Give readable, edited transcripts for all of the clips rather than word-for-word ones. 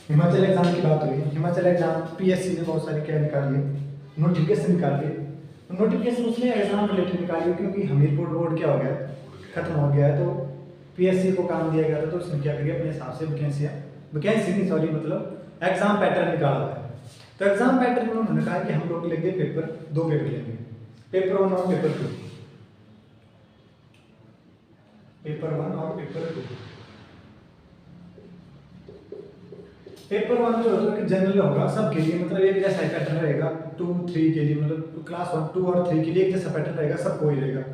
Himachal exam की बात हुई। हिमाचल एग्जाम पीएससी ने बहुत सारी क्या निकाली है, नोटिफिकेशन निकाल के। नोटिफिकेशन उसने एग्जाम रिलेटेड निकाली क्योंकि हमीरपुर रोड क्या हो गया, खत्म हो गया है, तो पीएससी को काम दिया गया था, तो उसने क्या किया अपने हिसाब से वैकेंसी नहीं सॉरी मतलब एग्जाम पैटर्न निकाला है। तो एग्जाम पैटर्न में उन्होंने कहा कि हम लोग लेंगे पेपर, 2 पेपर लेंगे, पेपर 1 और पेपर 2। पेपर 1 और पेपर 2। पेपर 1 जो होगा कि जनरल होगा सबके लिए, मतलब एक जैसा ही पैटर्न रहेगा। 2 3 के लिए मतलब क्लास 1 2 और 3 के लिए एक जैसा पैटर्न रहेगा, सबको ही रहेगा।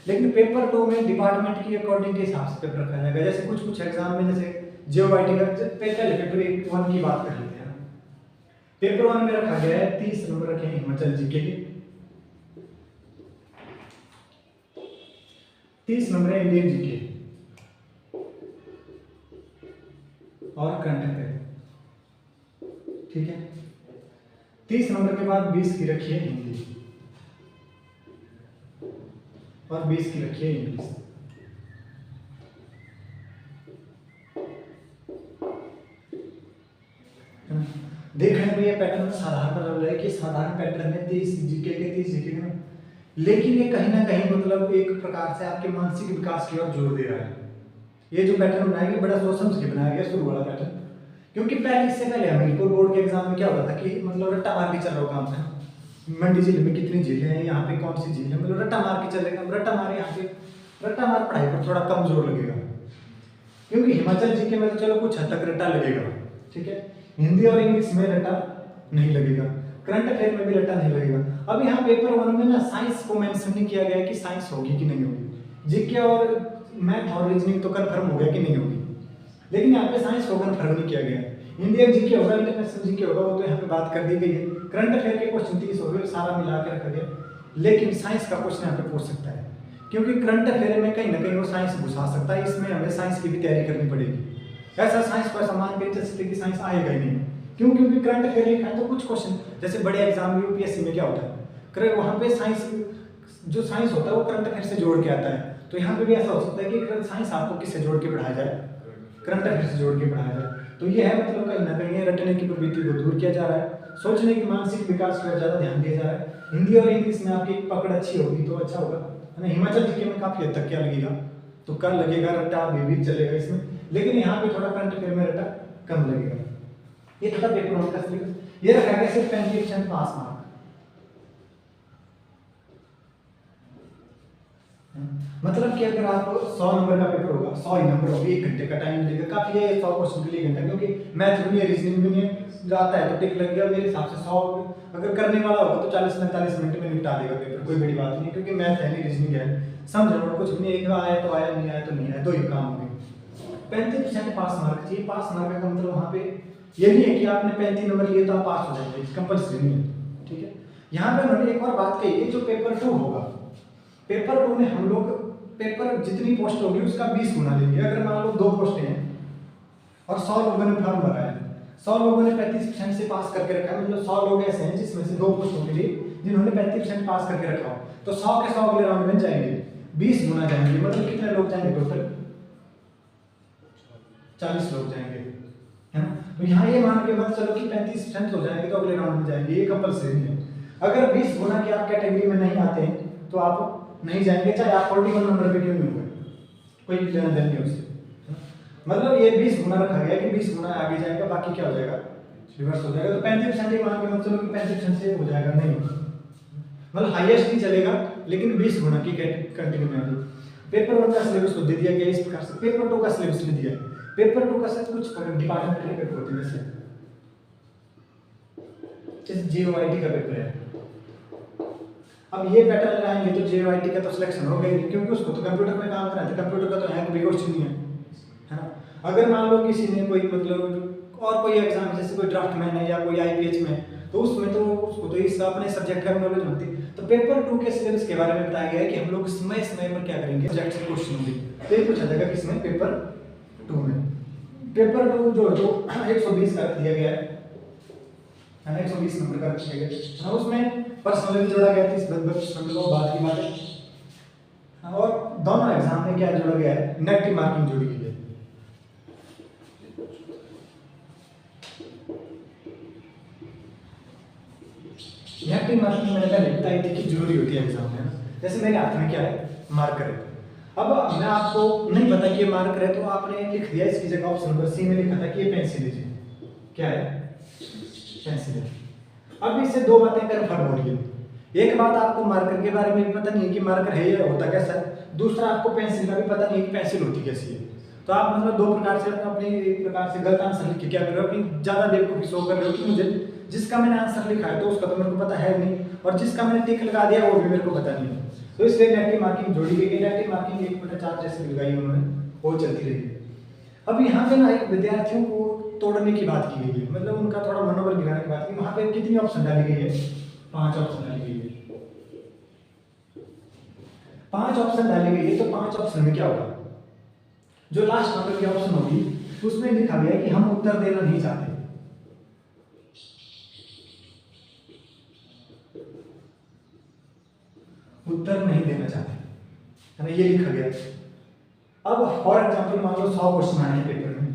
लेकिन पेपर 2 में डिपार्टमेंट की अकॉर्डिंग के हिसाब से पेपर रखा जाएगा। जैसे कुछ एग्जाम में जैसे जियोआईटी का पहले पेपर 1 की बात कर लेते हैं। पेपर 1 में रखा गया है 30 नंबर रखे हैं हिमाचल जीके के, 30 नंबर है इंडियन जीके और करंट अफेयर, ठीक है। 30 नंबर के बाद 20 की रखी है हिंदी और 20 की रखी है इंग्लिश। देखने में ये पैटर्न साधारण लग रहा है कि साधारण पैटर्न में 30 जीके के 30 जीके के, लेकिन ये कहीं ना कहीं मतलब एक प्रकार से आपके मानसिक विकास की ओर जोर दे रहा है। ये जो पैटर्न बनाया गया बड़ा सोच समझ के बनाया गया शुरू वाला पैटर्न, क्योंकि इससे पहले हमीरपुर बोर्ड के एग्जाम में क्या होता था कि मतलब रट्टा मार के चल रहा हो काम था। मंडी जिले में कितनी झीलें हैं, यहाँ पे कौन सी झील है, मतलब रट्टा मार के चलेगा, रट्टा मारे यहाँ पे रट्टा मार पढ़ाई पर थोड़ा कम जोर लगेगा। क्योंकि हिमाचल जीके में तो चलो कुछ हद तक रट्टा लगेगा, ठीक है। हिंदी और इंग्लिश में रट्टा नहीं लगेगा, करंट अफेयर में भी रट्टा नहीं लगेगा। अब यहाँ पेपर 1 में ना साइंस को मेंशन नहीं किया गया कि साइंस होगी कि नहीं होगी। जीके और मैथ और रीजनिंग तो कंफर्म हो गया कि नहीं होगी, लेकिन यहाँ पे साइंस को कंफर्म नहीं किया गया। इंडियन जीके होगा, इंटरनेशनल जीके होगा, वो तो यहाँ पे बात कर दी गई है। करंट अफेयर के क्वेश्चन 30 हो गए, सारा मिला के रखा गया, लेकिन साइंस का क्वेश्चन यहाँ पे पूछ सकता है, क्योंकि करंट अफेयर में कहीं ना कहीं वो साइंस घुसा सकता है। इसमें हमें साइंस की भी तैयारी करनी पड़ेगी। ऐसा साइंस को ऐसा मान के चल सकते कि साइंस आएगा ही नहीं, क्यों? क्योंकि करंट अफेयर लिखा है तो कुछ क्वेश्चन जैसे बड़े एग्जाम में यूपीएससी में क्या होता है, वहाँ पे साइंस जो साइंस होता है वो करंट अफेयर से जोड़ के आता है। तो यहाँ पे भी ऐसा हो सकता है कि साइंस आपको किससे जोड़ के पढ़ाया जाए, करंट अफेयर से जोड़ के पढ़ाया जाए। तो ये है मतलब कहीं ना कहीं रटने की प्रवृत्ति को दूर किया जा रहा है, सोचने की मानसिक विकास पर ज्यादा ध्यान दिया जा रहा है। हिंदी और इंग्लिश में आपकी पकड़ अच्छी होगी तो अच्छा होगा, है ना। हिमाचल जीके में काफी हद तक क्या लगेगा, तो कर लगेगा, रट्टा भी चलेगा इसमें, लेकिन यहाँ पे थोड़ा करंट अफेयर में रट्टा कम लगेगा। ये थोड़ा पेपर 1 का सिलेबस, ये रखा गया सिर्फ 35% पास मार्क। मतलब कि अगर आप 100 नंबर का पेपर होगा, 100 ही नंबर होगा, 1 घंटे का टाइम मिलेगा, काफी है 100 क्वेश्चन के लिए घंटा, क्योंकि मैथ भी नहीं है, रीजनिंग भी नहीं है, जाता है तो टिक लग गया। मेरे हिसाब से 100 अगर करने वाला होगा तो 40-45 मिनट में निपटा देगा पेपर, कोई बड़ी बात नहीं, क्योंकि मैथ है नहीं, रीजनिंग है, समझ कुछ भी नहीं, एक आया तो आया, नहीं आया तो नहीं आया, 2 ही काम होंगे। 35% पास मार्क चाहिए। पास मार्क का मतलब वहाँ पे ये नहीं है कि आपने 35 नंबर लिए तो आप पास हो जाएंगे, कंपल्सरी नहीं है, ठीक है। यहाँ पे उन्होंने एक और बात कही है, जो पेपर 2 होगा, पेपर 2 में हम लोग पेपर जितनी पोस्ट होगी उसका 20 गुना लेंगे। अगर मान लो 2 पोस्टें हैं और 100 लोगों ने फॉर्म भरा है, 100 लोगों ने 35% से पास करके रखा है, मतलब 100 लोग ऐसे हैं जिसमें से 2 पोस्टों के लिए जिन्होंने 35% पास करके रखा हो, तो 100 के 100 अगले राउंड में जाएंगे, 20 गुना जाएंगे। मतलब कितने लोग जाएंगे टोटल, 40 लोग जाएंगे, है ना। तो यहाँ ये मान के मत चलो कि 35% हो जाएंगे तो अगले राउंड में जाएंगे, ये कंपल्सरी है। अगर 20 गुना की आप कैटेगरी में नहीं आते हैं तो आप नहीं जाएंगे, चाहे आप 41 नंबर पे क्यों नहीं हुए, कोई लेना देना नहीं उससे। मतलब ये 20 गुना रखा गया कि 20 गुना आगे जाएगा, बाकी क्या हो जाएगा, रिवर्स हो जाएगा। तो 35% ही मान के मत चलो कि 35% से हो जाएगा, नहीं, मतलब हाईएस्ट नहीं चलेगा, लेकिन 20 गुना की कंटिन्यू में। पेपर 1 का सिलेबस को दे दिया गया इस प्रकार से, पेपर 2 का सिलेबस भी दिया है। पेपर 2 का सब कुछ डिपार्टमेंट के पेपर होते हैं, जैसे जीओआईटी का पेपर है। अब ये पैटर्न लगाएंगे तो जेआईटी का तो सिलेक्शन हो गई, क्योंकि उसको तो कंप्यूटर में काम करना है, तो कंप्यूटर का तो यहाँ कोई क्वेश्चन नहीं है ना। अगर मान लो किसी ने कोई मतलब और कोई एग्जाम जैसे कोई ड्राफ्टमैन है या कोई आईपीएच में, तो उसमें तो उसको तो इस अपने सब्जेक्ट का नॉलेज होती है। तो पेपर 2 के सिलेबस के बारे में बताया गया है कि हम लोग समय समय पर क्या करेंगे, सब्जेक्ट से क्वेश्चन होंगे, तो ये पूछा जाएगा किसमें, पेपर 2 में। पेपर 2 जो 120 का दिया गया है, 120 नंबर का रखा गया, उसमें पर्सनल जोड़ा गया 30% को, बात की बात है। और दोनों एग्जाम में क्या जोड़ा गया है, नेगेटिव मार्किंग जोड़ी गई है। मार्किंग मैंने पहले बताई थी कि जरूरी होती है एग्जाम में, है ना। जैसे मेरे हाथ में क्या है, मार्कर है। अब मैं आपको नहीं पता कि ये मार्कर है, तो आपने लिख दिया इसकी जगह ऑप्शन नंबर सी में लिखा था कि ये पेंसिल है जी। क्या है, पेंसिल है। अब इससे दो बातें कन्फर्म हो रही है। एक बात, आपको मार्कर के बारे में भी पता नहीं है कि मार्कर है या होता कैसा है। दूसरा, आपको पेंसिल का भी पता नहीं है कि पेंसिल होती कैसी है। तो आप मतलब दो प्रकार से अपनी एक प्रकार से गलत आंसर लिख के क्या कर रहे हो कि ज्यादा बेवकूफी शो कर रहे हो कि मुझे जिसका मैंने आंसर लिखा है तो उसका तो मेरे को पता है नहीं, और जिसका मैंने टिक लगा दिया वो भी मेरे को पता नहीं है। तो इसलिए नेगेटिव मार्किंग जोड़ी गई है। नेगेटिव मार्किंग 1/4 जैसे लगाई उन्होंने, वो चलती रही। अब यहाँ पे ना एक विद्यार्थियों को तोड़ने की बात की गई है, मतलब उनका थोड़ा मनोबल गिराने की बात की। वहाँ पे कितनी ऑप्शन डाली गई है, 5 ऑप्शन डाली गई है। 5 ऑप्शन डाली गई है, तो 5 ऑप्शन में क्या होगा, जो लास्ट नंबर की ऑप्शन होगी उसमें लिखा गया है कि हम उत्तर देना नहीं चाहते। उत्तर नहीं देना चाहते, है ना, ये लिखा गया। अब फॉर एग्जांपल मान लो 100 क्वेश्चन आए हैं पेपर में,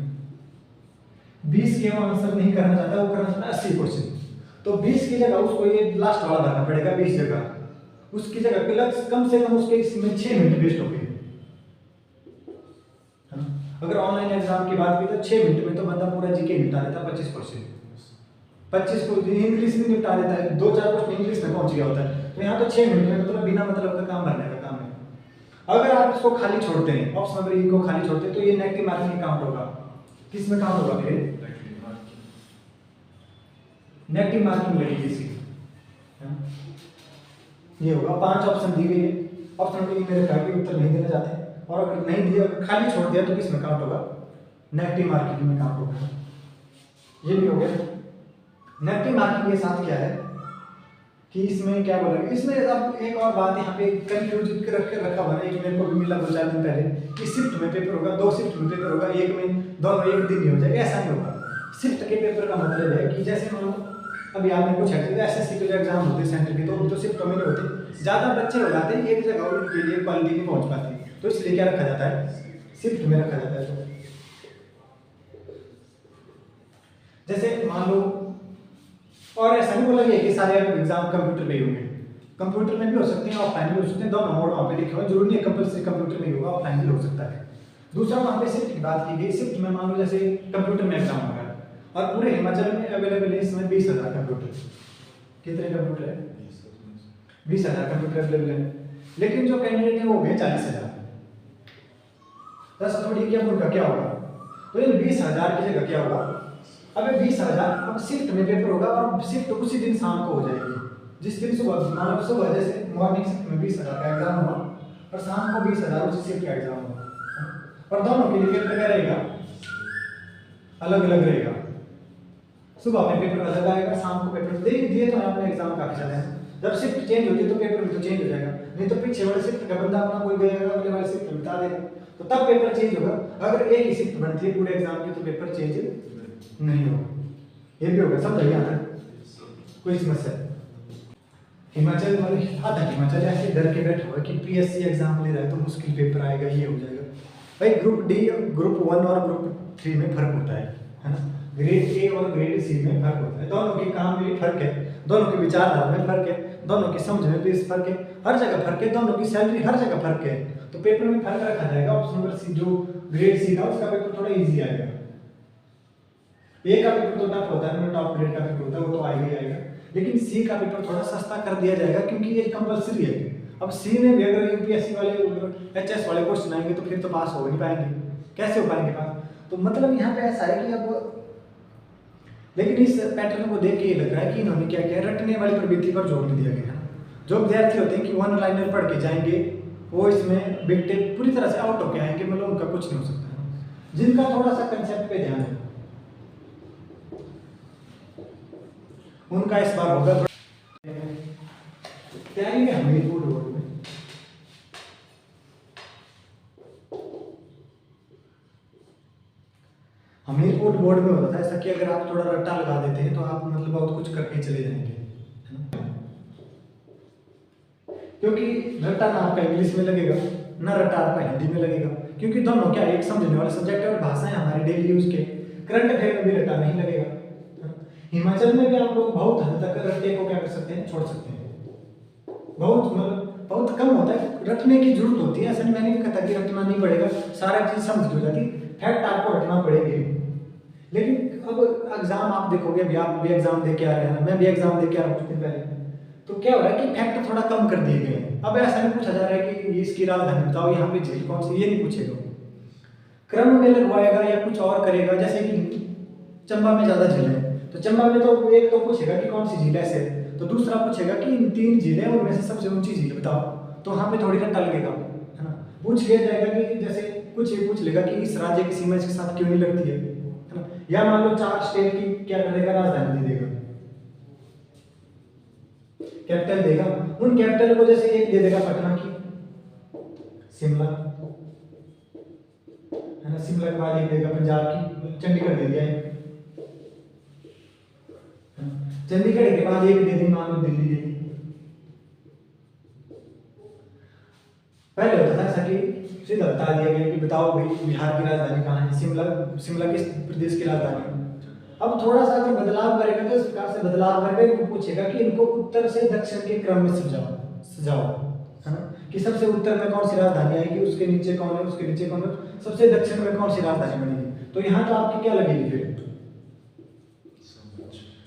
20 के वो आंसर नहीं करना चाहता, वो करना चाहता है 80 क्वेश्चन। तो 20 की जगह उसको ये लास्ट वाला भरना पड़ेगा, 20 जगह उसकी जगह पे कम से कम उसके इसमें 6 मिनट वेस्ट हो गए। अगर ऑनलाइन एग्जाम की बात की तो 6 मिनट में तो बंदा पूरा जीके निपटा देता है, 25 क्वेश्चन, 25 को इंग्लिश भी निपटा देता है, 2-4 क्वेश्चन इंग्लिश में पहुंच गया होता है। तो यहाँ तो 6 मिनट में मतलब बिना मतलब का काम भरने का काम है। अगर आप इसको खाली छोड़ते हैं, ऑप्शन नंबर ई को खाली छोड़ते हैं, तो ये नेगेटिव मार्किंग काउंट होगा। किस में काउंट होगा फिर, नेगेटिव मार्किंग लगेगी इसकी। ये होगा 5 ऑप्शन दी गई है, ऑप्शन नंबर ई मेरे कहा कि उत्तर नहीं देना चाहते, और अगर नहीं दिया, अगर खाली छोड़ दिया तो किस में काउंट होगा, नेगेटिव मार्किंग में काउंट होगा। ये भी हो गया। नेगेटिव मार्किंग के साथ क्या है कि इसमें क्या बोला, इसमें अब एक और बात यहाँ पे कंफ्यूज रखा हुआ है, एक मेरे को भी मिला 2-4 दिन पहले कि शिफ्ट में पेपर होगा, 2 शिफ्ट में पेपर होगा, एक में दोनों एक दिन ही हो जाएगा। ऐसा नहीं होगा। शिफ्ट के पेपर का मतलब है कि जैसे मान लो अभी आपने कुछ एसएससी के जो एग्जाम होते हैं सेंटर के, तो शिफ्ट में नहीं होते, ज्यादा बच्चे हो जाते हैं, एक जगह उनके लिए क्वालिटी नहीं पहुंच पाती, तो इसलिए क्या रखा जाता है, शिफ्ट में रखा जाता है। तो जैसे मान लो, और ऐसा नहीं बोला गया कि सारे एग्जाम कंप्यूटर पे ही होंगे, कंप्यूटर में भी हो सकते हैं, ऑफलाइन भी हो सकते हैं, दोनों मोड वहाँ पे लिखे हुए, जरूरी नहीं है कंपल्सरी कंप्यूटर में ही होगा, ऑफलाइन भी हो सकता है। दूसरा, वहाँ पे शिफ्ट की बात की गई। शिफ्ट में मान लो जैसे कंप्यूटर में एग्जाम होगा और पूरे हिमाचल में अवेलेबल है इसमें 20,000 कंप्यूटर। कितने कंप्यूटर है, 20,000 कंप्यूटर अवेलेबल है, लेकिन जो कैंडिडेट है वो है 40,000। दस थोड़ी क्या उनका क्या होगा, तो इन 20,000 की जगह क्या होगा, अब 20,000 अब शिफ्ट में पेपर होगा, और शिफ्ट उसी दिन शाम को हो जाएगी। जिस दिन सुबह मान लो सुबह जैसे मॉर्निंग शिफ्ट में 20,000 का एग्जाम हुआ, और शाम को 20,000 उसी शिफ्ट का एग्जाम हुआ, और दोनों के लिए पेपर क्या रहेगा, अलग अलग रहेगा। सुबह में पेपर अलग आएगा, शाम को पेपर दे दिए तो आपने एग्जाम काफी ज्यादा है। जब शिफ्ट चेंज होती है तो पेपर भी तो चेंज हो जाएगा, नहीं तो पीछे वाले शिफ्ट का बंदा अपना कोई गएगा, अगले वाले शिफ्ट में बता देगा, तो तब पेपर चेंज होगा। अगर एक ही शिफ्ट बनती है पूरे एग्जाम की तो पेपर चेंज नहीं होगा। ये भी होगा, सब बढ़िया है, कोई समस्या। हिमाचल वाले आधा हिमाचल ऐसे डर के बैठा हुआ कि पीएससी एग्जाम ले रहा है तो मुश्किल पेपर आएगा, ये हो जाएगा। भाई ग्रुप डी, ग्रुप 1 और ग्रुप 3 में फर्क होता है ना, ग्रेड ए और ग्रेड सी में फर्क होता है, दोनों के काम में भी फर्क है, दोनों की विचारधारा में फर्क है, दोनों की समझ में भी फर्क है, हर जगह फर्क है, दोनों की सैलरी हर जगह फर्क है, तो पेपर में फर्क रखा जाएगा। ऑप्शन नंबर सी जो ग्रेड सी था उसका पेपर थोड़ा इजी आएगा, ए का पेपर तो टफ होता है, टॉप ग्रेड का पेपर होता है, वो तो आएगा ही आएगा, लेकिन सी का पेपर थोड़ा सस्ता कर दिया जाएगा क्योंकि ये कंपलसरी है। अब सी में भी अगर यूपीएससी वाले एचएस वाले क्वेश्चन आएंगे तो फिर तो पास हो नहीं पाएंगे, कैसे हो पाएंगे पास, तो मतलब यहाँ पे ऐसा है कि अब, लेकिन इस पैटर्न को देख के ये लग रहा है कि इन्होंने क्या किया, रटने वाली प्रवृत्ति पर जोर नहीं दिया गया। जो विद्यार्थी होते हैं कि वन लाइनर पढ़ के जाएंगे, वो इसमें बिगटे पूरी तरह से आउट होके आएंगे, मतलब उनका कुछ नहीं हो सकता है। जिनका थोड़ा सा कंसेप्ट पे ध्यान है उनका इस बार होगा तैयारी में हमीरपुर बोर्ड में हमीरपुर बोर्ड में होता था ऐसा कि अगर आप थोड़ा रट्टा लगा देते हैं तो आप मतलब बहुत कुछ करके चले जाएंगे, क्योंकि रट्टा ना आपका इंग्लिश में लगेगा ना रट्टा आपका हिंदी में लगेगा, क्योंकि दोनों क्या एक समझने वाले सब्जेक्ट और भाषाएं हमारे डेली यूज के, करंट अफेयर में भी रट्टा नहीं लगेगा। हिमाचल में भी आप लोग बहुत हद तक रट्टे को क्या कर सकते हैं, छोड़ सकते हैं। बहुत मतलब बहुत कम होता है, रटने की जरूरत होती है। ऐसा नहीं, मैंने नहीं कहता कि रटना नहीं पड़ेगा, सारा चीज़ समझ हो जाती, फैक्ट आपको रटना पड़ेगी। लेकिन अब एग्जाम आप देखोगे, अभी आप भी एग्जाम दे के आ रहे हैं, मैं भी एग्जाम दे के आ रहा हूँ कुछ दिन पहले, तो क्या हो रहा है कि फैक्ट थोड़ा कम कर दिए गए हैं। अब ऐसा नहीं पूछा जा रहा है कि ये इसकी राजधानी बताओ, यहाँ पे झील कौन सी, ये नहीं पूछेगा, क्रम में लगवाएगा या कुछ और करेगा। जैसे कि चंबा में ज्यादा झील है, तो चंबा में तो एक तो पूछेगा कि कौन सी झील है ऐसे, तो दूसरा पूछेगा कि इन 3 झीलें उनमें से सबसे ऊंची झील बताओ, तो वहां पे थोड़ी रट्टा लगेगा, है ना। पूछ लिया जाएगा कि जैसे कुछ ये पूछ लेगा कि इस राज्य की सीमा इसके साथ क्यों नहीं लगती है ना। या मान लो 4 स्टेट की क्या कर देगा, राजधानी दे देगा, कैपिटल देगा। उन कैपिटल को जैसे एक दे देगा पटना की, शिमला, है ना, शिमला के बाद एक देगा पंजाब की, चंडीगढ़ दे दिया है, चंडीगढ़ के बाद एक दे दी मान लो दिल्ली दे दी। पहले होता था ऐसा कि सीधा बता दिया गया कि बताओ भाई बिहार की राजधानी कहाँ है, शिमला, शिमला किस प्रदेश की राजधानी है। अब थोड़ा सा अगर बदलाव करेगा तो इस प्रकार से बदलाव करके इनको पूछेगा कि इनको उत्तर से दक्षिण के क्रम में सजाओ, है ना, कि सबसे उत्तर में कौन सी राजधानी आएगी, उसके नीचे कौन है, उसके नीचे कौन है, सबसे दक्षिण में कौन सी राजधानी बनेगी। तो यहाँ तो आपकी क्या लगेगी, फिर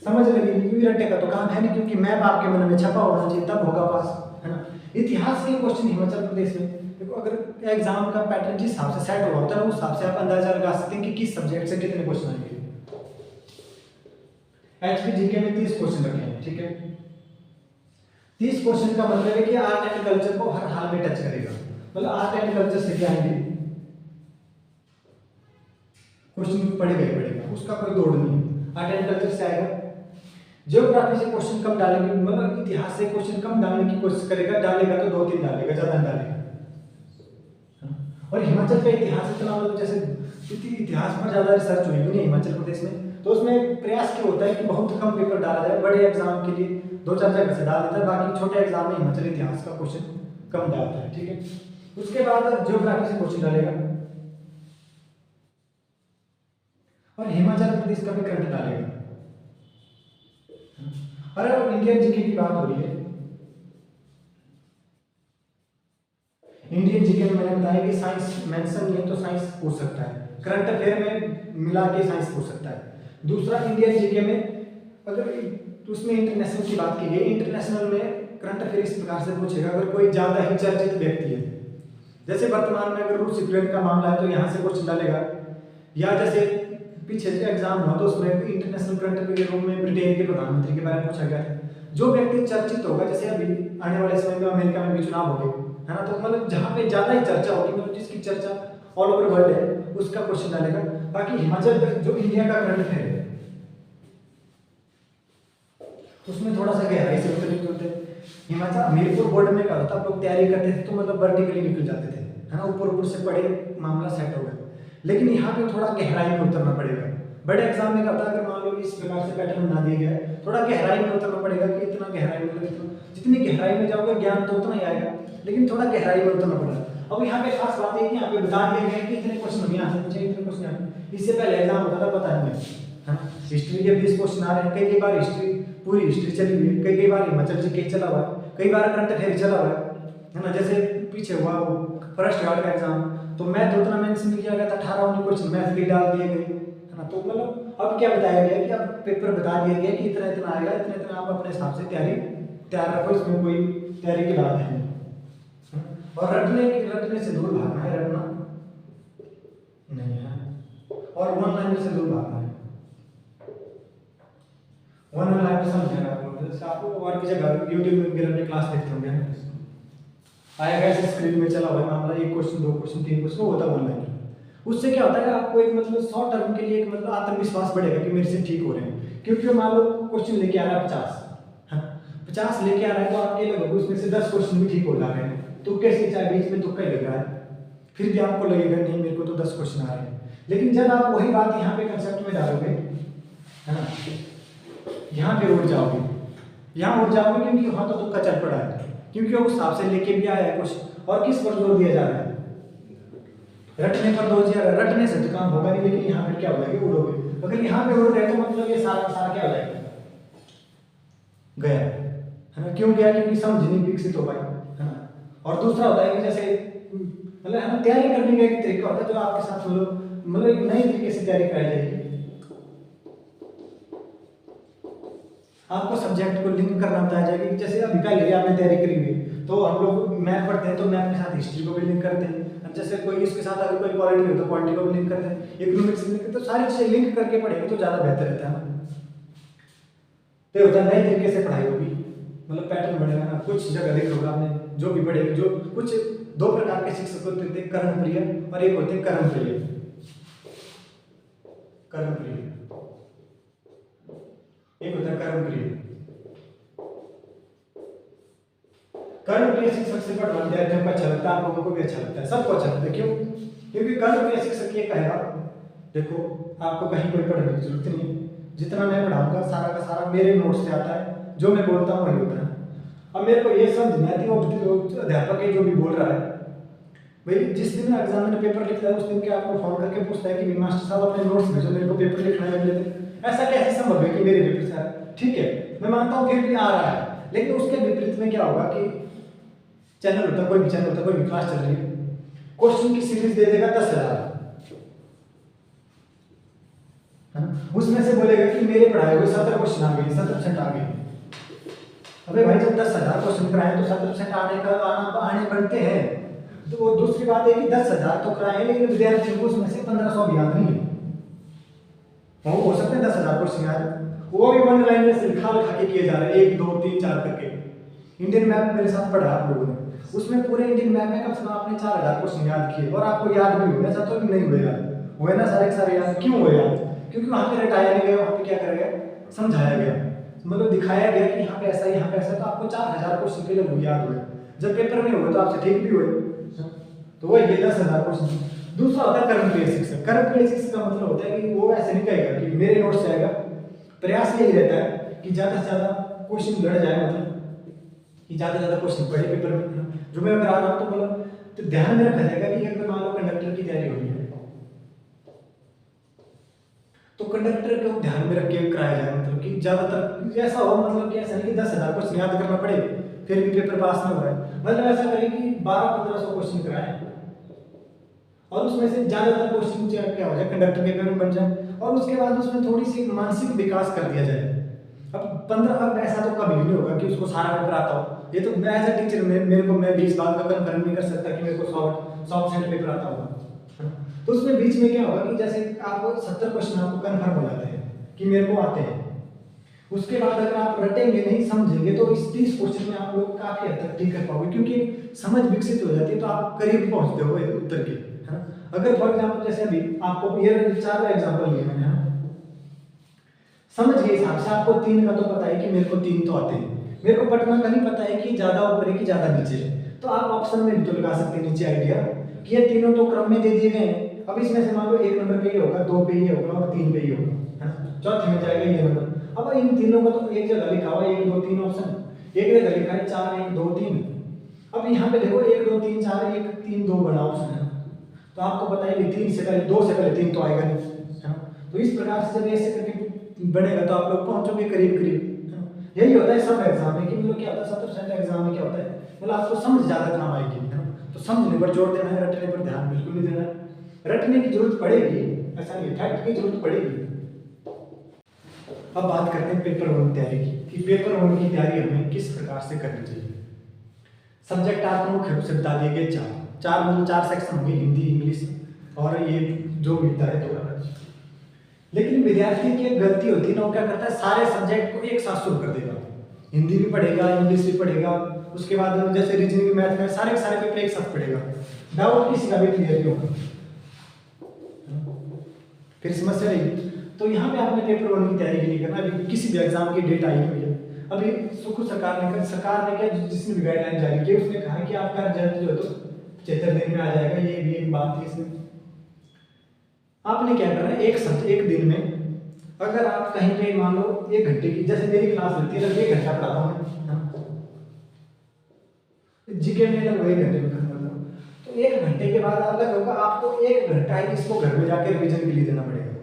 समझ लगेगी, क्योंकि रट्टे का तो काम है नहीं, क्योंकि मैप आपके मन में छपा होना चाहिए तब होगा पास, है ना। इतिहास के क्वेश्चन हिमाचल प्रदेश में देखो, अगर एग्जाम का पैटर्न जिस हिसाब से सेट हुआ होता है उस हिसाब से आप अंदाजा लगा सकते हैं कि किस सब्जेक्ट से कितने क्वेश्चन आएंगे। एचपी जीके में 30 क्वेश्चन रखे हैं, ठीक है। 30 क्वेश्चन का मतलब है कि आर्ट एंड कल्चर को हर हाल में टच करेगा, मतलब आर्ट एंड कल्चर से क्या आएंगे क्वेश्चन, पड़ेगा, उसका कोई दौड़ नहीं है, आर्ट एंड कल्चर से आएगा। ज्योग्राफी से क्वेश्चन कम डालेंगे, मतलब इतिहास से क्वेश्चन कम डालने की कोशिश करेगा, डालेगा तो 2-3 डालेगा, ज्यादा नहीं डालेगा। और हिमाचल का इतिहास इतना मतलब जैसे इतिहास पर ज्यादा रिसर्च हुई भी नहीं हिमाचल प्रदेश में, तो उसमें प्रयास क्या होता है कि बहुत कम पेपर डाला जाए, बड़े एग्जाम के लिए 2-4 जगह से डाल देता है, बाकी छोटे एग्जाम में हिमाचल इतिहास का क्वेश्चन कम डालता है, ठीक है। उसके बाद ज्योग्राफी से क्वेश्चन डालेगा और हिमाचल प्रदेश का भी करंट डालेगा। और अब इंडियन जीके की बात हो रही है, इंडियन जीके में मैंने बताया कि साइंस मेंशन नहीं है तो साइंस पूछ सकता है, करंट अफेयर में मिला के साइंस पूछ सकता है। दूसरा इंडियन जीके में अगर उसमें इंटरनेशनल की बात की गई, इंटरनेशनल में करंट अफेयर इस प्रकार से पूछेगा अगर कोई ज्यादा ही चर्चित व्यक्ति है, जैसे वर्तमान में अगर रूस यूक्रेन का मामला है तो यहाँ से क्वेश्चन डालेगा, या जैसे पीछे एग्जाम हुआ तो उसमें इंटरनेशनल करंट अफेयर के रूप में ब्रिटेन के प्रधानमंत्री के बारे में पूछा गया था। जो व्यक्ति चर्चित होगा, जैसे अभी आने वाले समय में अमेरिका में भी चुनाव होंगे, है ना, तो मतलब जहाँ पे ज्यादा ही चर्चा होगी, मतलब जिसकी चर्चा ऑल ओवर वर्ल्ड है, उसका क्वेश्चन डालेगा। बाकी हिमाचल जो इंडिया का करंट अफेयर है उसमें थोड़ा सा गहराई से उतरने की जरूरत है। हिमाचल हमीरपुर बोर्ड में क्या होता है, आप लोग तैयारी करते थे तो मतलब वर्टिकली निकल जाते थे, है ना, ऊपर ऊपर से पढ़े मामला सेट हो गया। लेकिन यहाँ पे थोड़ा गहराई में उतरना पड़ेगा। बड़े एग्जाम में क्या होता है, अगर मान लो इस प्रकार से पैटर्न बना दिया गया है, थोड़ा गहराई में उतरना पड़ेगा कि इतना गहराई में, मतलब जितनी गहराई में जाओगे ज्ञान तो उतना ही आएगा, लेकिन थोड़ा गहराई में उतरना पड़ेगा। अब यहाँ पे खास बात है कि यहाँ पे बता दिया गया कि इतने क्वेश्चन नहीं आ सकते, इतने क्वेश्चन आए। इससे पहले एग्जाम होता था, पता नहीं है, हिस्ट्री के 20 क्वेश्चन आ रहे हैं, कई बार हिस्ट्री पूरी हिस्ट्री चली हुई है, कई बार हिमाचल जी के चला हुआ है, कई बार करंट अफेयर चला हुआ है ना। जैसे पीछे हुआ वो फॉरेस्ट गार्ड का एग्जाम, तो मैथ उतना मेंशन नहीं किया गया था, 18-19 क्वेश्चन मैथ के डाल दिए गए, है ना। तो मतलब अब क्या बताया गया कि अब पेपर बता दिया गया कि इतना इतना आएगा, इतना इतना आप अपने हिसाब से तैयार रखो, इसमें कोई तैयारी की बात है। और रटने से दूर भागना है, रटना नहीं है, और वन लाइनर से दूर भागना है। वन लाइनर समझेगा आपको, जैसे आपको और भी जगह यूट्यूब में वगैरह में क्लास देखते होंगे, आएगा ऐसे स्क्रीन में चला हुआ है मामला, 1 क्वेश्चन 2 क्वेश्चन 3 क्वेश्चन होता है वन लाइनर। उससे क्या होता है, आपको एक मतलब शॉर्ट टर्म के लिए एक मतलब आत्मविश्वास बढ़ेगा कि मेरे से ठीक हो रहे हैं, क्योंकि मान लो क्वेश्चन लेके आ रहा है 50 लेके आ रहा है, तो आपके लगभग उसमें से 10 क्वेश्चन भी ठीक हो जा रहे हैं, तुक्के से चाहे बीच में तुक्का ही लग रहा है, फिर भी आपको लगेगा नहीं मेरे को तो 10 क्वेश्चन आ रहे हैं। लेकिन जब आप वही बात यहाँ पे कंसेप्ट में डालोगे, है ना, यहाँ पे उड़ जाओगे, क्योंकि वहाँ तो तुक्का चल पड़ा है, क्योंकि उस हिसाब से लेके भी आया है कुछ। और किस पर जोर दिया जा रहा है, रटने पर जोर दिया, रटने से तो काम होगा नहीं, लेकिन यहाँ पे क्या हो जाएगा, उड़ोगे। अगर यहाँ पे उड़ रहे तो मतलब ये सारा सारा क्या हो जाएगा, गया, है ना। क्यों गया? क्योंकि समझ नहीं विकसित हो पाई, है ना। और दूसरा होता है कि जैसे मतलब है ना, तैयारी करने का एक तरीका होता है जो आपके साथ मतलब एक नई तरीके से तैयारी कराई जाएगी। आपको सब्जेक्ट को लिंक करना बताया जाएगा कि जैसे अभी पहले आपने तैयारी करी हुई तो हम लोग मैथ पढ़ते हैं तो मैथ के साथ हिस्ट्री को भी लिंक करते हैं, जैसे कोई इसके साथ अगर कोई पॉलिटी हो तो पॉलिटी को भी लिंक करते हैं, इकोनॉमिक्स लिंक करते हैं, तो सारी चीजें लिंक करके पढ़ेंगे तो ज्यादा बेहतर रहता है ना। तो होता है नए तरीके से पढ़ाई होगी, मतलब पैटर्न बनेगा ना। कुछ जगह देख होगा आपने जो भी पढ़ेगा, जो कुछ दो प्रकार के शिक्षक होते हैं, कर्णप्रिय और एक होते हैं कर्मप्रिय। कर्मप्रिय एक होता है कर्मप्रिय। कर्मप्रिय शिक्षक से पढ़ना विद्यार्थियों को अच्छा लगता है, आप लोगों को भी अच्छा लगता है, सबको अच्छा लगता है। क्यों? क्योंकि कर्मप्रिय शिक्षक ये कहेगा, देखो आपको कहीं कोई पढ़ने की जरूरत नहीं, जितना मैं पढ़ाऊंगा सारा का सारा मेरे नोट्स से आता है, जो मैं बोलता हूँ वही होता है। अब मेरे को ये समझ नहीं आती वो अध्यापक है जो भी बोल रहा है, भाई जिस दिन एग्जाम में पेपर लिखता है उस दिन क्या आपको फोन करके पूछता है कि मास्टर साहब अपने नोट्स भेजो, मेरे को पेपर लिखना है अगले दिन। ऐसा कैसे संभव है कि मेरे पेपर से आ रहा है? ठीक है मैं मानता हूँ फिर भी आ रहा है, लेकिन उसके विपरीत में क्या होगा कि चैनल होता है, कोई भी चैनल होता है, कोई भी क्लास चल रही है, क्वेश्चन की सीरीज दे देगा 10,000, उसमें से बोलेगा कि मेरे पढ़ाए हुए 17 क्वेश्चन आ गए, 70% आ गए। अबे भाई जब 10,000 क्वेश्चन कराए तो 70% आने बनते हैं। तो वो दूसरी बात है कि 10,000 तो कराए, लेकिन विद्यार्थी को उसमें से 1500 भी याद नहीं है। हो सकते हैं 10,000 क्वेश्चन याद, वो भी वन लाइन में से लिखा लिखा के किए जा रहे हैं, 1 2 3 4 करके। इंडियन मैप मेरे साथ पढ़ा आप लोगों ने, उसमें पूरे इंडियन मैप में कम से कम आपने 4,000 क्वेश्चन याद किए और आपको याद भी हुए, ऐसा तो नहीं हुए याद, हुए ना सारे सारे याद। क्यों हुए याद? क्योंकि वहां पे रटाया नहीं गया, वहां पे क्या करा गया, समझाया गया, मतलब दिखाया गया कि यहाँ पे ऐसा यहाँ पे ऐसा, तो आपको 4,000 क्वेश्चन के लिए याद हुए। जब पेपर में हुए तो आपसे ठीक भी हुए, तो वो ये 10,000 क्वेश्चन। दूसरा होता है कर्मप्रिय शिक्षक। कर्मप्रिय शिक्षक का मतलब होता है कि वो ऐसे नहीं कहेगा कि मेरे नोट से आएगा, प्रयास यही रहता है कि ज्यादा से ज्यादा क्वेश्चन लड़ जाए, मतलब कि ज्यादा से ज्यादा क्वेश्चन पढ़े पेपर में। जो मैं अगर आ रहा हूँ तो मतलब तो ध्यान में रखा जाएगा कि अगर मान लो कंडक्टर की तैयारी हो रही है तो कंडक्टर को ध्यान में रख के कराया जाए, मतलब कि ज्यादातर ऐसा हो, मतलब कि ऐसा नहीं कि 10,000 क्वेश्चन याद करना पड़े फिर भी पेपर पास ना हो रहा है, मतलब ऐसा करें कि 1200-1500 क्वेश्चन कराएं और उसमें से ज्यादातर क्वेश्चन क्या हो जाए कंडक्टर के पेपर बन जाए, और उसके बाद उसमें थोड़ी सी मानसिक विकास कर दिया जाए। अब ऐसा तो कभी नहीं होगा कि उसको सारा पेपर आता हो, ये तो मैं एज ए टीचर मेरे को मैं 20 बात का कन्फर्म नहीं कर सकता कि मेरे को 100% पेपर आता होगा। तो उसमें बीच में क्या होगा कि जैसे आपको 70 क्वेश्चन आपको कन्फर्म हो जाते हैं कि मेरे को आते हैं, उसके बाद अगर आप रटेंगे नहीं समझेंगे तो इस 30 क्वेश्चन में आप लोग काफी हद तक ठीक कर पाओगे, क्योंकि समझ विकसित हो जाती है तो आप करीब पहुंचते हो उत्तर के, है ना। अगर फॉर एग्जांपल जैसे अभी आपको ये 4 एग्जांपल लिए मैंने, समझ के हिसाब से आपको 3 का तो पता है कि मेरे को 3 तो आते हैं, मेरे को पटना का नहीं पता है कि ज्यादा ऊपर है कि ज्यादा नीचे है, तो आप ऑप्शन में भी तो लगा सकते हैं नीचे आइडिया कि ये तीनों तो क्रम में दे दिए गए हैं। अब इसमें से मान लो 1 नंबर पे ये होगा, 2 पे ये होगा और 3 पे ये होगा, है ना, चौथे में जाएगा ये नंबर। अब इन तीनों को तो एक जगह लिखा हुआ है 1 2 3 ऑप्शन, एक जगह लिखा है 4 1 2 3। अब यहाँ पे देखो 1 2 3 4 1 3 2 बना ऑप्शन है, तो आपको पता है कि 3 से पहले 2 से पहले 3 तो आएगा नहीं, है ना। तो इस प्रकार से जब ऐसे करके बनेगा तो आप लोग पहुंचोगे करीब करीब, है ना। यही होता है सब एग्जाम में कि मतलब क्या होता है 70% एग्जाम में क्या होता है, मतलब आपको समझ ज्यादा काम आएगी, है ना। तो समझने पर जोर देना है, रटने पर ध्यान बिल्कुल नहीं देना है। रटने की जरूरत पड़ेगी, ऐसा नहीं, फैक्ट की जरूरत पड़ेगी। अब बात करते हैं पेपर 1 तैयारी की, कि पेपर 1 की तैयारी हमें किस प्रकार से करनी चाहिए। सब्जेक्ट आपको मुख्य रूप से बता दिए गए 4 मतलब 4 सेक्शन होंगे, हिंदी इंग्लिश और ये जो मिलता है तो। लेकिन विद्यार्थी की एक गलती होती है ना, वो क्या करता है सारे सब्जेक्ट को एक साथ शुरू कर देगा, हिंदी भी पढ़ेगा इंग्लिश भी पढ़ेगा, उसके बाद जैसे रीजनिंग मैथ में सारे के सारे पेपर एक साथ पढ़ेगा, डाउट किसी का भी क्लियर नहीं होगा, फिर समस्या रहेगी। तो यहाँ पे आपने पेपर 1 की तैयारी के लिए करना, अभी किसी भी एग्जाम की डेट आई नहीं है, अभी सुख सरकार ने क्या जिसने भी गाइडलाइन जारी की उसने कहा कि आपका रिजल्ट जो है तो 75 दिन में आ जाएगा, ये भी एक बात थी इसमें। आपने क्या करना है, एक दिन में अगर आप कहीं पे मान लो 1 घंटे की, जैसे मेरी क्लास लगती है लगभग 1 घंटा पढ़ाता हूँ मैं, जीके में लगभग 1 घंटे में खत्म करता हूँ, तो 1 घंटे के बाद अलग होगा, आपको 1 घंटा ही इसको घर में जाकर रिवीजन के लिए देना पड़ेगा।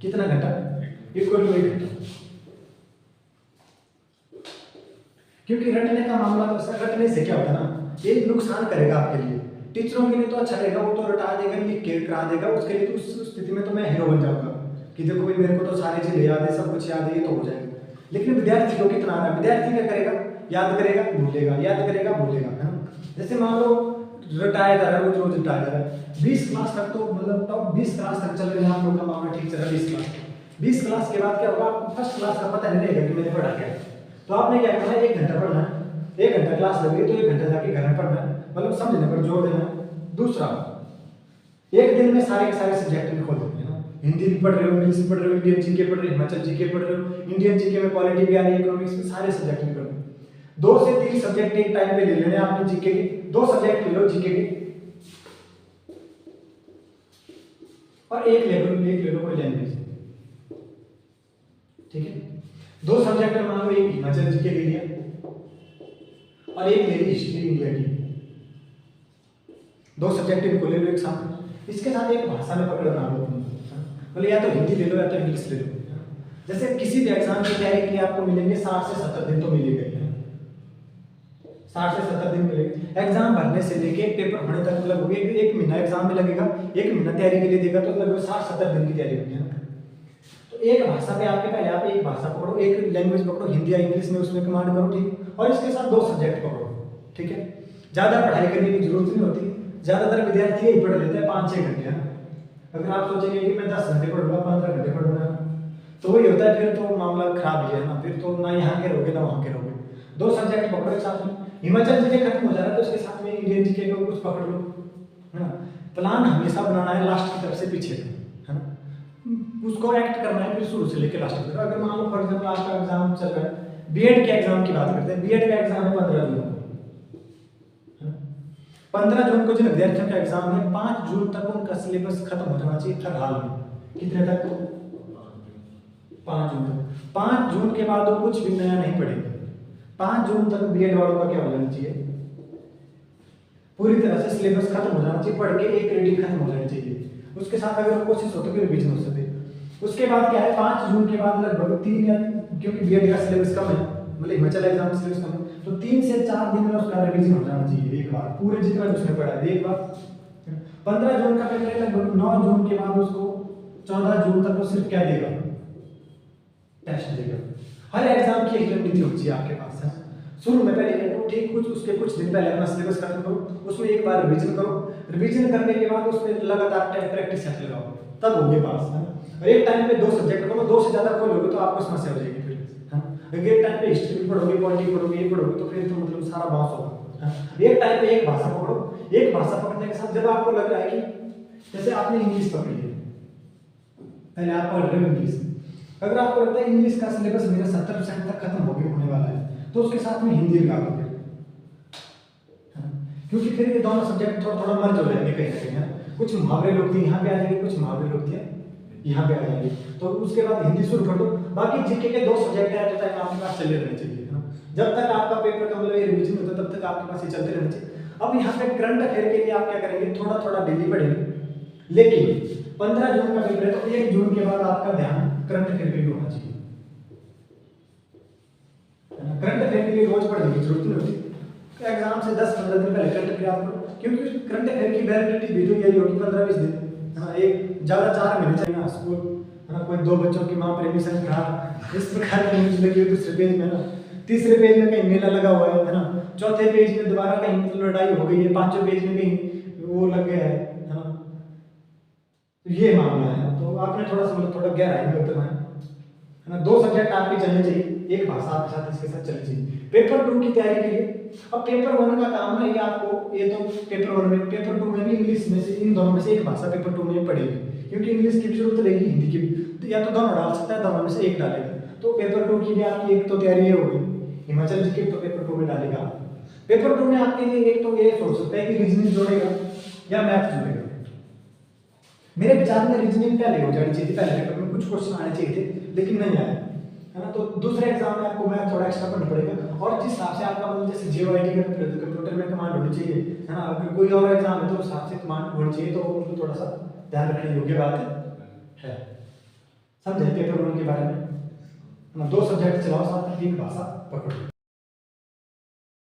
कितना घंटा? इक्वल टू 1 घंटा, क्योंकि रटने का मामला तो सर, रटने से क्या होता है ना, ये नुकसान करेगा आपके लिए। टीचरों के लिए तो अच्छा रहेगा, वो तो रटा देगा, लिख के करा देगा, उसके लिए तो उस स्थिति में तो मैं हीरो बन जाऊंगा कि देखो भाई मेरे को तो सारी चीजें याद है, सब कुछ याद है, ये तो हो जाएगा। लेकिन विद्यार्थी को कितना आ रहा है, विद्यार्थी क्या करेगा, याद करेगा भूलेगा, याद करेगा भूलेगा, है ना। जैसे मान लो रटाया जा रहा है, रोज रोज रटाया जा रहा है, 20 क्लास तक तो मतलब टॉप 20 क्लास तक चल रहे हैं आप लोग का मामला, ठीक चल रहा है 20 क्लास के बाद क्या होगा, आपको फर्स्ट क्लास का पता नहीं रहेगा कि मैंने पढ़ा क्या है। तो आपने क्या करना है, 1 घंटा पढ़ना है, 1 घंटा क्लास लग रही है तो 1 घंटा जाके घर में पढ़ना है, मतलब समझने पर जोर देना है। दूसरा, एक दिन में सारे के सारे सब्जेक्ट भी खोल देंगे ना, हिंदी भी पढ़ रहे हो, इंग्लिश भी पढ़ रहे हो, इंडियन जीके पढ़ रहे हो, हिमाचल जीके पढ़ रहे हो, इंडियन जीके में पॉलिटी भी आ रही है, इकोनॉमिक्स में, सारे सब्जेक्ट भी पढ़ रहे हो। 2 से 3 सब्जेक्ट एक टाइम पे ले लेने आपने जीके के, 2 सब्जेक्ट ले लो जीके के, और एक ले लो कोई लैंग्वेज, ठीक है। 2 सब्जेक्ट में मान लो एक हिमाचल जीके ले लिया और एक ले ली हिस्ट्री इंडिया की, 2 सब्जेक्ट इनको ले लो एक साथ। इसके साथ एक भाषा में पकड़ बना लो, बोले या तो हिंदी ले लो या तो इंग्लिश ले लो। जैसे किसी भी एग्जाम की तैयारी के लिए आपको मिलेंगे 60 से 70 दिन तो मिलेगा, 60 से 70 दिन मिलेंगे। एग्जाम भरने से लेके पेपर होने तक लगभग 1 महीना एग्जाम में लगेगा, 1 महीना तैयारी के लिए देगा तो लगभग 60-70 दिन की तैयारी होगी, है ना। तो एक भाषा पे आपके पहले आप एक भाषा पकड़ो, एक लैंग्वेज पकड़ो, हिंदी या इंग्लिश में उसमें कमांड करो, ठीक, और इसके साथ 2 सब्जेक्ट पकड़ो, ठीक है। ज़्यादा पढ़ाई करने की जरूरत नहीं होती, ज़्यादातर विद्यार्थी यही पढ़ लेते हैं 5-6 घंटे, है। अगर आप सोचेंगे कि मैं 10 घंटे पढ़ूंगा, 15 घंटे पढ़ूंगा, तो वही होता है, फिर तो मामला खराब ही है ना, फिर तो ना यहाँ के रहोगे ना वहाँ के रहोगे। 2 सब्जेक्ट पकड़ो एक साथ में, हिमाचल जीके खत्म हो जा रहा है तो उसके साथ में इंडियन जीके को कुछ पकड़ लो, है ना। प्लान हमेशा बनाना है लास्ट की तरफ से पीछे, है ना, उसको एक्ट करना है फिर शुरू से लेकर लास्ट तक। अगर मान लो फॉर एग्जाम्पल आपका एग्जाम चल रहा है, बीएड के एग्जाम की बात करते हैं, बीएड का एग्जाम है 15 जून को, 15 जून को जिन विद्यार्थियों का एग्जाम है, 5 जून तक उनका सिलेबस खत्म हो जाना चाहिए हर हाल में। कितने तक? 5 जून तक। 5 जून के बाद वो कुछ भी नया नहीं पढ़ेंगे। 5 जून तक बीएड वालों का क्या हो जाना चाहिए, पूरी तरह से सिलेबस खत्म हो जाना चाहिए, पढ़ के एक रीडिंग खत्म हो जानी चाहिए। उसके साथ अगर कोशिश हो तो फिर रिवीजन हो सके। उसके बाद क्या है, 5 जून के बाद लगभग 3 या, क्योंकि बीएड का सिलेबस कम है, मतलब हिमाचल एग्जाम सिलेबस कम है, तो 3 से 4 दिन में उसका रिवीजन हो जाना चाहिए एक बार, पूरे जितना उसने पढ़ा है एक बार। 15 जून का पेपर है, लगभग 9 जून के बाद उसको 14 जून तक वो सिर्फ क्या देगा, टेस्ट देगा। हर एग्जाम की एक रणनीति होती है आपके पास, है। शुरू में पहले क्या करो, ठीक उसके कुछ दिन पहले अपना सिलेबस खत्म करो, उसमें एक बार रिवीजन करो, रिवीजन करने के बाद उस पर लगातार प्रैक्टिस सेट लगाओ, तब होगे पास, है। और एक टाइम पे 2 सब्जेक्ट खोलो, 2 से ज्यादा खोलोगे तो आपको समस्या हो जाएगी फिर, है। अगर एक टाइम पे हिस्ट्री भी पढ़ोगे, पॉलिटी पढ़ोगे, ये पढ़ोगे तो फिर तो मतलब सारा बाउंस होगा, है। एक टाइम पे एक भाषा पकड़ो, एक भाषा पकड़ने के साथ जब आपको लग रहा है कि जैसे आपने इंग्लिश पकड़ी है, पहले आप पढ़ रहे हो इंग्लिश, अगर आपको लगता है इंग्लिश का सिलेबस मेरा 70% तक खत्म होने वाला है, तो उसके साथ में हिंदी लगा दो, क्योंकि फिर ये दोनों सब्जेक्ट थोड़ा थोड़ा मर्ज हो जाएंगे कहीं ना कहीं, है। कुछ मुहावरे लोग थे यहाँ पे आ जाएंगे, कुछ मुहावरे लोग थे यहाँ पे आ जाएंगे, तो उसके बाद हिंदी शुरू कर दो। बाकी जीके के 2 सब्जेक्ट है, तो आपके पास चले रहने चाहिए, है ना। जब तक आपका पेपर का मतलब रिवीजन होता है तब तक आपके पास ये चलते रहना चाहिए। अब यहाँ पे करंट अफेयर के लिए आप क्या करेंगे, थोड़ा थोड़ा डेली पढ़ेंगे, लेकिन 15 जून का पेपर है तो 1 जून के बाद आपका ध्यान करंट अफेयर पे भी होना चाहिए। करंट अफेयर के लिए रोज पढ़ने की जरूरत नहीं होती, एग्जाम से 10-15 दिन पहले करंट अफेयर आप पढ़ो, क्योंकि करंट अफेयर की वैलिडिटी भी तो यही होगी 15-20 दिन, है ना। एक ज़्यादा 4 महीने चाहिए ना स्कूल, है ना। कोई 2 बच्चों की माँ प्रेमिशन खराब, इस प्रकार की न्यूज लगी हुई दूसरे पेज में, ना तीसरे पेज में कहीं मेला लगा हुआ है ना, चौथे पेज में दोबारा कहीं मतलब लड़ाई हो गई है, 5वें पेज में कहीं वो लग गया है ना। तो ये मामला है, तो आपने थोड़ा सा मतलब थोड़ा गहराई में उतरना है ना। 2 सब्जेक्ट आपके चलने चाहिए, एक भाषा आपके साथ इसके साथ चलनी चाहिए। पेपर 2 की तैयारी के लिए, अब पेपर 1 का काम है ये आपको, ये तो पेपर 1 में, पेपर 2 में भी इंग्लिश में से इन दोनों में से एक भाषा पेपर 2 में पड़ेगी, क्योंकि इंग्लिश की भी जरूरत रहेगी, हिंदी की भी, तो या तो दोनों डाल सकता है, दोनों में से एक डालेगा। तो पेपर 2 की भी आपकी एक तो तैयारी हो गई, हिमाचल जीके तो पेपर 2 में डालेगा। पेपर 2 में आपके लिए एक तो ये सोच सकता है कि रीजनिंग जोड़ेगा या मैथ जोड़ेगा। मेरे विचार में रीजनिंग पहले हो जानी चाहिए, पहले पेपर में कुछ क्वेश्चन आने चाहिए थे, लेकिन नहीं आए, है ना। तो दूसरे एग्जाम में आपको मैथ थोड़ा एक्स्ट्रा पढ़ना पड़ेगा, और जिस हिसाब से आपका मतलब जैसे जीओआईटी का कंप्यूटर में कमांड होनी चाहिए, है ना। अगर कोई और एग्जाम है तो उस हिसाब से कमांड होनी चाहिए, तो उनको थोड़ा सा ध्यान रखने योग्य बात है। समझे पेपर 1 के बारे में, है ना। 2 सब्जेक्ट चलाओ, साथ में 3 भाषा पकड़ो।